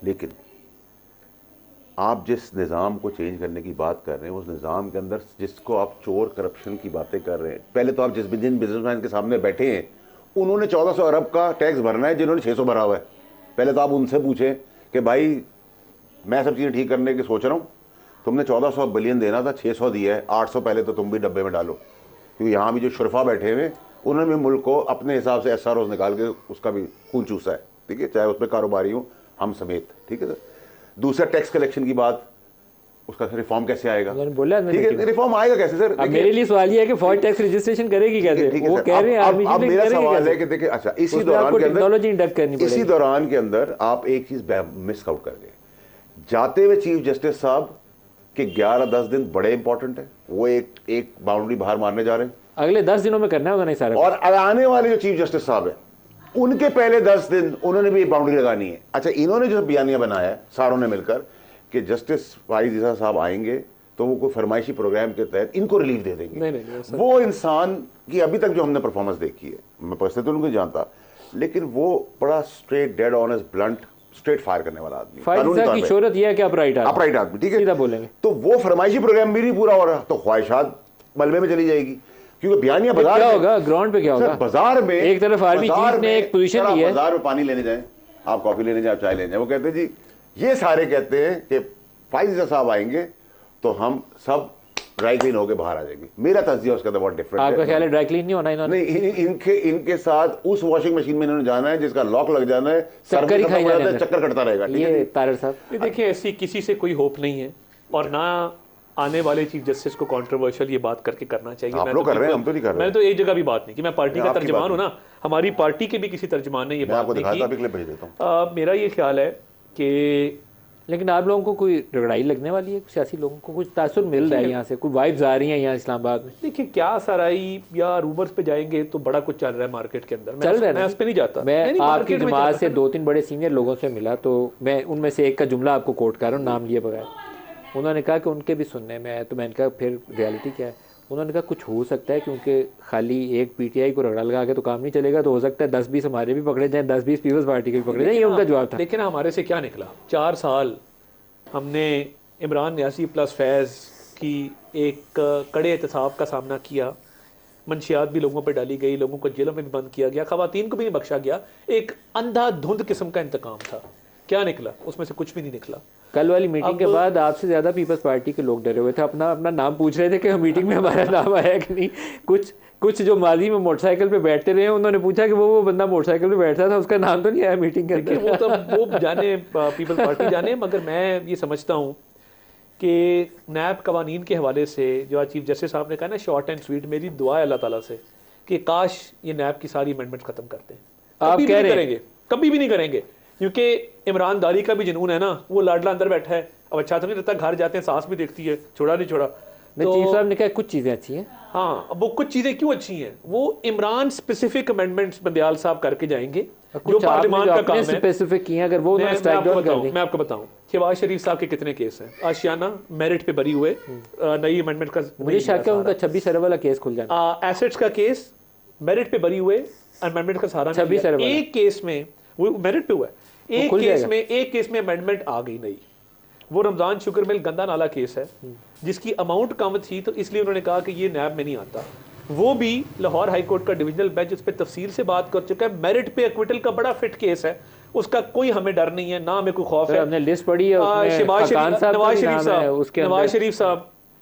لیکن آپ جس نظام کو چینج کرنے کی بات کر رہے ہیں اس نظام کے اندر جس کو آپ چور کرپشن کی باتیں کر رہے ہیں، پہلے تو آپ جن بزنس مین کے سامنے بیٹھے ہیں انہوں نے 1400 ارب کا ٹیکس بھرنا ہے جنہوں نے 600 بھرا ہوا ہے. پہلے تو آپ ان سے پوچھیں کہ بھائی میں سب چیزیں ٹھیک کرنے کی سوچ رہا ہوں، تم نے 1400 بلین دینا تھا، 600 دیا ہے، 800 پہلے تو تم بھی ڈبے میں ڈالو. کیونکہ یہاں بھی جو شرفا بیٹھے ہوئے انہوں نے بھی ملک کو اپنے حساب سے ایس آر اوز نکال کے اس کا بھی خون چوسا ہے، ٹھیک ہے، چاہے اس میں کاروباری ہوں ہم سمیت، ٹھیک ہے سر. دوسرا ٹیکس کلیکشن کی بات، اس کا ریفارم کیسے آئے گا؟ ٹھیک ہے، ریفارم آئے گا کیسے سر؟ میرے لیے سوال یہ ہے کہ فوج ٹیکس رجسٹریشن کرے گی کیسے؟ وہ کہہ رہے ہیں اب میرا سوال ہے کہ دیکھیں، اچھا اسی دوران کے اندر آپ ایک چیز مس آؤٹ کر گئے. جاتے ہوئے چیف جسٹس صاحب کہ 11-10 دن بڑے امپورٹنٹ ہیں، وہ ایک باؤنڈری باہر مارنے جا رہے ہیں، اگلے 10 دنوں میں کرنا ہے انہوں نے سارا. اور آنے والے جو چیف جسٹس صاحب ہیں ان کے پہلے 10 دن انہوں نے بھی باؤنڈری لگانی ہے. اچھا انہوں نے جو بیانیہ بنایا ہے ساروں نے مل کر کہ جسٹس فائز عیسیٰ صاحب آئیں گے تو وہ کوئی فرمائشی پروگرام کے تحت ان کو ریلیف دے دیں گے. وہ انسان کی ابھی تک جو ہم نے پرفارمنس دیکھی ہے، میں پرسنلی تو ان کو جانتا، لیکن وہ بڑا straight dead honest blunt straight fire کرنے والا آدمی، قانونی طور پہ شہرت یہ ہے کہ اپرائٹ آدمی، ٹھیک ہے، تو وہ فرمائشی پروگرام بھی نہیں پورا ہو رہا تو خواہشات ملبے میں چلی جائے گی. کیونکہ بیانیہ بازار کیا ہوگا، گراؤنڈ پہ کیا ہوگا؟ بازار میں ایک طرف آرمی چیف نے ایک پوزیشن لی ہے، بازار میں پانی لینے جائیں، آپ کافی لینے جائیں، آپ چائے لینے جائیں، وہ کہتے ہیں جی یہ سارے کہتے ہیں کہ فائز عیسیٰ صاحب آئیں گے تو ہم سب ڈرائی کلین ہو کے باہر آ جائیں گے. میرا تجزیہ اس کا بہت ڈفرنٹ ہے. آپ کا خیال ہے ڈرائی کلین نہیں ہونا انہوں نے؟ نہیں، ان کے ساتھ اس واشنگ مشین میں انہوں نے جانا ہے جس کا لاک لگ جانا ہے، چکر کٹتا رہے گا. یہ طاہر صاحب دیکھیں ایسی کسی سے کوئی ہوپ نہیں ہے، اور نہ آنے والے چیف جسٹس کو کانٹروورشل یہ بات کر کے کرنا چاہیے. آپ لوگ کر رہے ہیں، ہم تو نہیں کر رہے. میں نے تو ایک جگہ بھی بات نہیں کی، میں پارٹی کا ترجمان ہوں نا، ہماری پارٹی کے بھی کسی ترجمان نے یہ بات نہیں کی. میرا یہ خیال ہے کہ لیکن آپ لوگوں کو کوئی رگڑائی لگنے والی ہے، سیاسی لوگوں کو کچھ تاثر مل رہا ہے یہاں سے، کوئی وائبز آ رہی ہیں یہاں اسلام آباد میں؟ دیکھیں کیا سرائی یا رومرز پہ جائیں گے تو بڑا کچھ چل رہا ہے مارکیٹ کے اندر، میں اس پہ نہیں جاتا. میں آپ کی جماعت سے 2-3 بڑے سینئر لوگوں سے ملا تو میں ان میں سے ایک کا جملہ آپ کو کوٹ کر رہا ہوں نام لیے بغیر. انہوں نے کہا کہ ان کے بھی سننے میں، تو میں نے کہا پھر ریالٹی کیا ہے؟ انہوں نے کہا کچھ ہو سکتا ہے کیونکہ خالی ایک پی ٹی آئی کو رگڑا لگا کے تو کام نہیں چلے گا، تو ہو سکتا ہے 10-20 ہمارے بھی پکڑے جائیں، 10-20 پیپلز پارٹی کے بھی پکڑے جائیں. یہ ان کا جواب تھا. لیکن ہمارے سے کیا نکلا؟ 4 سال ہم نے عمران نیازی پلس فیض کی ایک کڑے احتساب کا سامنا کیا، منشیات بھی لوگوں پہ ڈالی گئی، لوگوں کو جیلوں میں بھی بند کیا گیا، خواتین کو بھی نہیں بخشا گیا. ایک اندھا دھند قسم کا انتقام تھا. کیا نکلا؟ اس میں سے کچھ بھی نہیں نکلا. کل والی میٹنگ کے بعد آپ سے زیادہ پیپلز پارٹی کے لوگ ڈرے ہوئے تھے، اپنا نام پوچھ رہے تھے کہ میٹنگ میں ہمارا نام آیا کہ نہیں. کچھ جو ماضی میں موٹر سائیکل پہ بیٹھتے رہے ہیں انہوں نے پوچھا کہ وہ بندہ موٹر سائیکل پہ بیٹھتا تھا اس کا نام تو نہیں آیا میٹنگ کے اندر. وہ تو وہ جانے پیپلز پارٹی جانے، مگر میں یہ سمجھتا ہوں کہ نیب قوانین کے حوالے سے جو آج چیف جسٹس صاحب نے کہا نا شارٹ اینڈ سویٹ، میری دعا ہے اللہ تعالیٰ سے کہ کاش یہ نیب کی ساری امینڈمنٹ ختم کرتے ہیں. کبھی بھی نہیں کریں گے، کبھی بھی نہیں کریں گے، کیونکہ عمران داری کا بھی جنون ہے نا، وہ لاڈلا اندر بیٹھا ہے، اب اچھا تو نہیں رہتا، گھر جاتے ہیں سانس بھی دیکھتی ہے، چھوڑا نہیں چھوڑا. چیف صاحب نے کہا کچھ چیزیں اچھی ہیں. ہاں، وہ کچھ چیزیں کیوں اچھی ہیں؟ وہ عمران اسپیسیفک امینڈمنٹس بندیال صاحب کر کے جائیں گے جو پارلیمان کا کام ہے. اسپیسیفک کی ہیں اگر وہ میں آپ کو بتاؤں شہباز شریف صاحب کے کتنے کیس ہیں آشیانہ میرٹ پہ بری ہوئے، نئی امینڈمنٹ کا مجھے شک ہے ان کا 26 ارب والا کیس کھل جانا. ایسٹس کا کیس میرٹ پہ بری ہوئے، امینڈمنٹ کا سہارا 26 ارب ایک کیس میں وہ میرٹ پہ ہوا ہے، ایک کیس میں امینڈمنٹ آ گئی نہیں. وہ رمضان شکر مل گندا نالا کیس ہے جس کی اماؤنٹ کم تھی تو اس لیے انہوں نے کہا کہ یہ نیب میں نہیں آتا. وہ بھی لاہور ہائی کورٹ کا ڈویژنل بینچ اس پہ تفصیل سے بات کر چکا ہے. میرٹ پہ ایکویٹل کا بڑا فٹ کیس ہے، اس کا کوئی ہمیں ڈر نہیں ہے، نہ ہمیں کوئی خوف ہے. ہم نے لسٹ پڑھی ہے، نواز شریف صاحب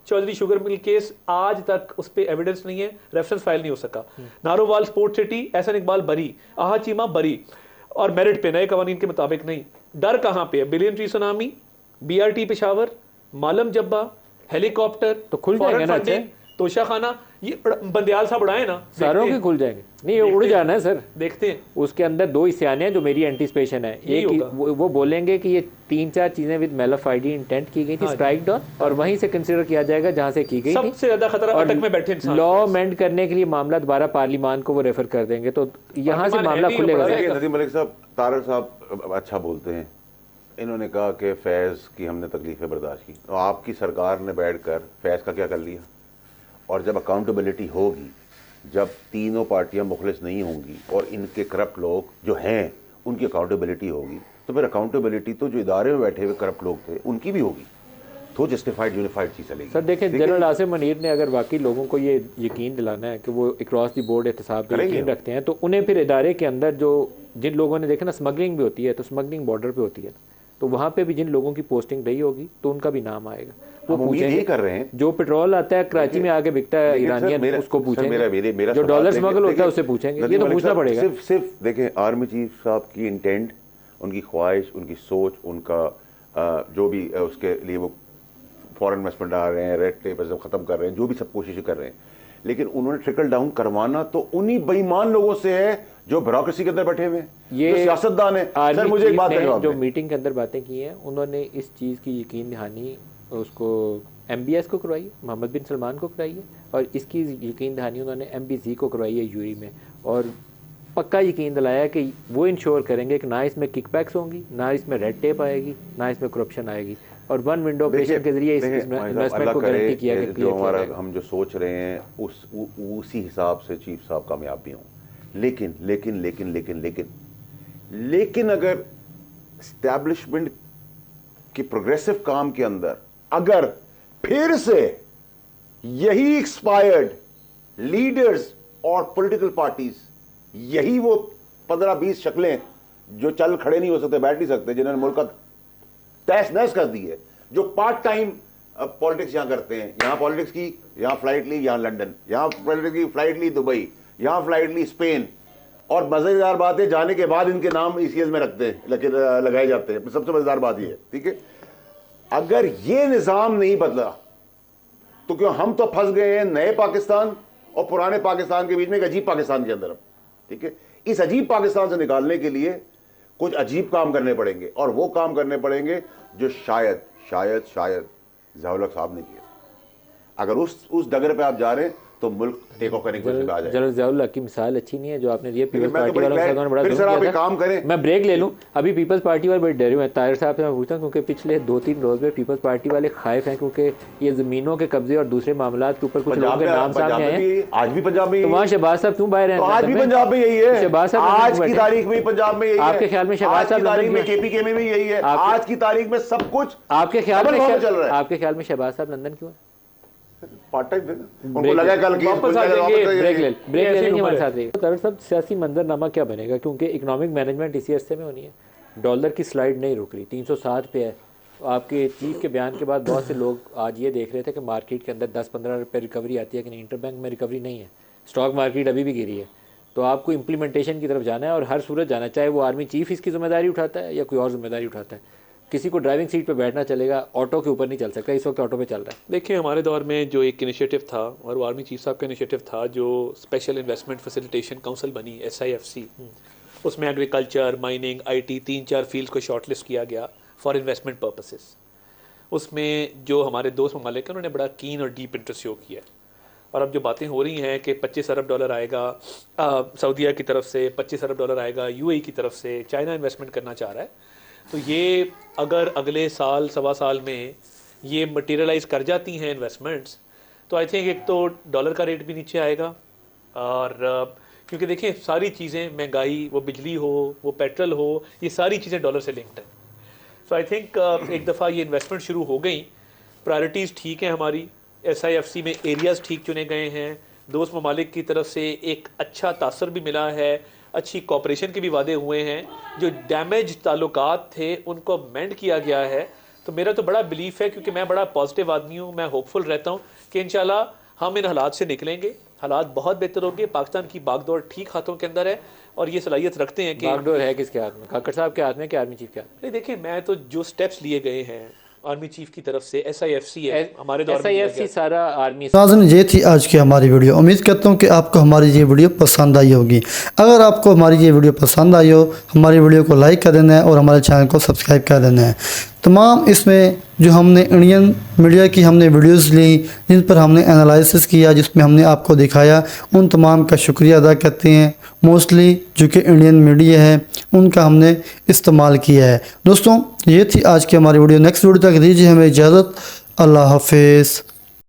چودھری شوگر مل کیس آج تک اس پہ ایویڈنس نہیں ہے، ریفرنس فائل نہیں ہو سکا. نارووال سپورٹ سٹی احسن اقبال بری، آہا چیمہ بری، اور میرٹ پہ نئے قوانین کے مطابق نہیں. ڈر کہاں پہ ہے؟ Billion tree tsunami, B R T Peshawar, Malam Jabba, helicopter تو کھل جائیں گے نا، توشہ خانہ، یہ بندیال صاحب اڑائے نا ساروں کے کھل جائیں گے. نہیں اڑ جانا ہے سر، دیکھتے ہیں. اس کے اندر 2 حصے آنے ہیں جو میری اینٹیسپیشن ہے. ایک وہ بولیں گے کہ یہ 3-4 چیزیں with malafide intent کی گئی تھی، اسٹرائک ڈاؤن، اور وہیں سے کنسیڈر کیا جائے گا جہاں سے کی گئی تھی. سب سے زیادہ خطرہ اٹک میں بیٹھے انسان. لا امینڈ کرنے کے لیے معاملہ دوبارہ پارلیمان کو وہ ریفر کر دیں گے تو یہاں سے معاملہ کھلے گا. ندیم ملک صاحب، طارق صاحب اچھا بولتے ہیں. انہوں نے کہا کہ فیض کی ہم نے تکلیفیں برداشت کی، اور آپ کی سرکار نے بیٹھ کر فیض کا کیا کر لیا؟ اور جب اکاؤنٹیبلٹی ہوگی، جب تینوں پارٹیاں مخلص نہیں ہوں گی اور ان کے کرپٹ لوگ جو ہیں ان کی اکاؤنٹیبلٹی ہوگی، تو پھر اکاؤنٹیبلٹی تو جو ادارے میں بیٹھے ہوئے کرپٹ لوگ تھے ان کی بھی ہوگی, تو جسٹیفائڈ یونیفائڈ چیز چلے گی. سر دیکھیں جنرل آصف منیر نے اگر واقعی لوگوں کو یہ یقین دلانا ہے کہ وہ اکراس دی بورڈ احتساب پہ یقین رکھتے ہیں, تو انہیں پھر ادارے کے اندر جو جن لوگوں نے دیکھا نا اسمگلنگ بھی ہوتی ہے, تو اسمگلنگ بارڈر پہ ہوتی ہے, تو وہاں پہ بھی جن لوگوں کی پوسٹنگ رہی ہوگی تو ان کا بھی نام آئے گا. وہ پوچھیں گے کر رہے ہیں جو پیٹرول آتا ہے کراچی میں آگے بکتا ہے ایرانین, اس کو پوچھیں گے. جو ڈالر اسمگل ہوتا ہے اسے پوچھیں گے. یہ تو پوچھنا پڑے گا. صرف دیکھیں آرمی چیف صاحب کی انٹینٹ, ان کی خواہش, ان کی سوچ, ان کا جو بھی اس کے لیے وہ فورن انویسٹمنٹ آ رہے ہیں, ریڈ ٹیپ ختم کر رہے ہیں, جو بھی سب کوششیں کر رہے ہیں, لیکن انہوں نے ٹرکل ڈاؤن کروانا تو انہی بے ایمان لوگوں سے ہے جو بیوروکریسی کے اندر بیٹھے ہوئے ہیں, جو سیاستدان ہیں. سر مجھے ایک بات کا جواب جو میٹنگ کے اندر باتیں کی ہیں, انہوں نے اس چیز کی یقین دہانی اس کو ایم بی ایس کو کروائی ہے, محمد بن سلمان کو کرائی ہے, اور اس کی یقین دہانی انہوں نے ایم بی زی کو کروائی ہے یو اے میں, اور پکا یقین دلایا کہ وہ انشور کریں گے کہ نہ اس میں کک بیکس ہوں گی, نہ اس میں ریڈ ٹیپ آئے گی, نہ اس میں کرپشن آئے گی, اور ون ونڈو آپریشن کے ذریعے اس انویسٹمنٹ کو گارنٹی کیا کہ جو ہمارا ہم جو سوچ رہے ہیں اسی حساب سے چیف صاحب کامیاب بھی ہوں. لیکن لیکن لیکن لیکن لیکن لیکن اگر اسٹیبلشمنٹ کی پروگریسو کام کے اندر اگر پھر سے یہی ایکسپائرڈ لیڈرز اور پولیٹیکل پارٹیز, یہی وہ 15-20 شکلیں جو چل کھڑے نہیں ہو سکتے, بیٹھ نہیں سکتے, جنہوں نے ملک کا تہس نہس کر دی ہے, جو پارٹ ٹائم پالیٹکس یہاں کرتے ہیں, یہاں پالیٹکس کی, یہاں فلائٹ لی یہاں لنڈن, یہاں پالیٹکس کی فلائٹ لی دبئی, یہاں فلائٹ لی اسپین, اور مزیدار بات ہے جانے کے بعد ان کے نام ای سی ایس میں رکھتے ہیں, لگائے جاتے ہیں. سب سے مزیدار بات یہ ہے, ٹھیک ہے, اگر یہ نظام نہیں بدلا تو کیوں ہم تو پھنس گئے ہیں نئے پاکستان اور پرانے پاکستان کے بیچ میں ایک عجیب پاکستان کے اندر. ٹھیک ہے, اس عجیب پاکستان سے نکالنے کے لیے کچھ عجیب کام کرنے پڑیں گے, اور وہ کام کرنے پڑیں گے جو شاید شاید شاید ضیاء الحق صاحب نے کیا. اگر اس ڈگر پہ آپ جا رہے ہیں تو ملک ٹیک آف کرنے کی کوشش میں آ جائے. جنرل ضیاء الحق کی مثال اچھی نہیں ہے جو آپ نے دی ہے. پیپلز پارٹی والوں پھر سر آپ ایک کام کریں, میں بریک لے لوں. ابھی پیپلز پارٹی والے بڑے ڈرے ہوئے ہیں. طاہر صاحب سے میں پوچھتا ہوں کیونکہ پچھلے 2-3 روز میں پیپلز پارٹی والے خائف ہیں کیونکہ یہ زمینوں کے قبضے اور دوسرے معاملات کے اوپر کچھ لوگوں کے نام سامنے آئے ہیں. آج بھی پنجاب میں, تو وہاں شہباز صاحب کیوں باہر ہیں؟ آج بھی پنجاب میں یہی ہے. شہباز صاحب آج کی تاریخ میں پنجاب میں یہی ہے. آپ کے خیال میں شہباز صاحب تاریخ میں کے پی کے میں بھی یہی ہے. آج کی تاریخ میں سب کچھ آپ کے خیال میں چل رہا ہے. آپ کے خیال میں شہباز صاحب لندن کیوں ہیں؟ پارٹ ٹائم ان کو لگا کل کی واپس آ جائیں گے, بریک لے لیں گے ہمارے ساتھ. طاہر صاحب سیاسی منظر نامہ کیا بنے گا کیونکہ اکنامک مینجمنٹ اسی عرصے میں ہونی ہے. ڈالر کی سلائڈ نہیں رک رہی, 307 پہ ہے. آپ کے چیف کے بیان کے بعد بہت سے لوگ آج یہ دیکھ رہے تھے کہ مارکیٹ کے اندر 10-15 روپے ریکوری آتی ہے کہ نہیں. انٹر بینک میں ریکوری نہیں ہے, اسٹاک مارکیٹ ابھی بھی گری ہے. تو آپ کو امپلیمنٹیشن کی طرف جانا ہے اور ہر صورت جانا, چاہے وہ آرمی چیف اس کی ذمہ داری اٹھاتا ہے یا کوئی اور ذمہ داری اٹھاتا ہے. کسی کو ڈرائیونگ سیٹ پہ بیٹھنا چلے گا, آٹو کے اوپر نہیں چل سکتا. اس وقت آٹو پہ چل رہا ہے. دیکھیں ہمارے دور میں جو ایک انیشیٹو تھا, اور وہ آرمی چیف صاحب کا انیشیٹو تھا, جو اسپیشل انویسٹمنٹ فیسیلیٹیشن کونسل بنی SIFC, اس میں ایگریکلچر, مائننگ, IT 3-4 فیلڈز کو شارٹ لسٹ کیا گیا فار انویسٹمنٹ پرپسز. اس میں جو ہمارے دوست ممالک ہیں انہوں نے بڑا کین اور ڈیپ انٹرسٹ شو کیا. اور اب جو باتیں ہو رہی ہیں کہ $25 ارب آئے گا سعودیہ کی طرف سے, $25 ارب آئے گا UAE کی طرف سے, چائنا انویسٹمنٹ کرنا چاہ رہا ہے, تو یہ اگر اگلے سال سوا سال میں یہ مٹیریلائز کر جاتی ہیں انویسٹمنٹس, تو آئی تھنک ایک تو ڈالر کا ریٹ بھی نیچے آئے گا. اور کیونکہ دیکھیں ساری چیزیں, مہنگائی, وہ بجلی ہو, وہ پیٹرول ہو, یہ ساری چیزیں ڈالر سے لنکڈ ہیں. سو آئی تھنک ایک دفعہ یہ انویسٹمنٹ شروع ہو گئیں, پرائرٹیز ٹھیک ہیں ہماری, SIFC میں ایریاز ٹھیک چنے گئے ہیں, دوست ممالک کی طرف سے ایک اچھا تاثر بھی ملا ہے, اچھی کوپریشن کے بھی وعدے ہوئے ہیں, جو ڈیمیج تعلقات تھے ان کو مینڈ کیا گیا ہے. تو میرا تو بڑا بلیف ہے, کیونکہ میں بڑا پازیٹیو آدمی ہوں, میں ہوپ فل رہتا ہوں کہ انشاءاللہ ہم ان حالات سے نکلیں گے, حالات بہت بہتر ہوں گے. پاکستان کی باغ دوڑ ٹھیک ہاتھوں کے اندر ہے, اور یہ صلاحیت رکھتے ہیں کہ باغ ڈور ہے کس کے ہاتھ میں, کاکڑ صاحب کے ہاتھ میں کہ آرمی چیف کے ہاتھ میں؟ نہیں دیکھیں, میں تو جو سٹیپس لیے گئے ہیں آرمی چیف کی طرف سے, SIFC ہے ہمارے دور میں, SIFC سارا آرمی. ناظرین یہ تھی آج کی ہماری ویڈیو. امید کرتا ہوں کہ آپ کو ہماری یہ ویڈیو پسند آئی ہوگی. اگر آپ کو ہماری یہ ویڈیو پسند آئی ہو, ہماری ویڈیو کو لائک کر دینا ہے اور ہمارے چینل کو سبسکرائب کر دینا ہے. تمام اس میں جو ہم نے انڈین میڈیا کی ہم نے ویڈیوز لیں, جن پر ہم نے انالائسس کیا, جس میں ہم نے آپ کو دکھایا, ان تمام کا شکریہ ادا کرتے ہیں. موسٹلی جو کہ انڈین میڈیا ہے ان کا ہم نے استعمال کیا ہے. دوستوں یہ تھی آج کی ہماری ویڈیو. نیکسٹ ویڈیو تک دیجیے ہمیں اجازت. اللہ حافظ.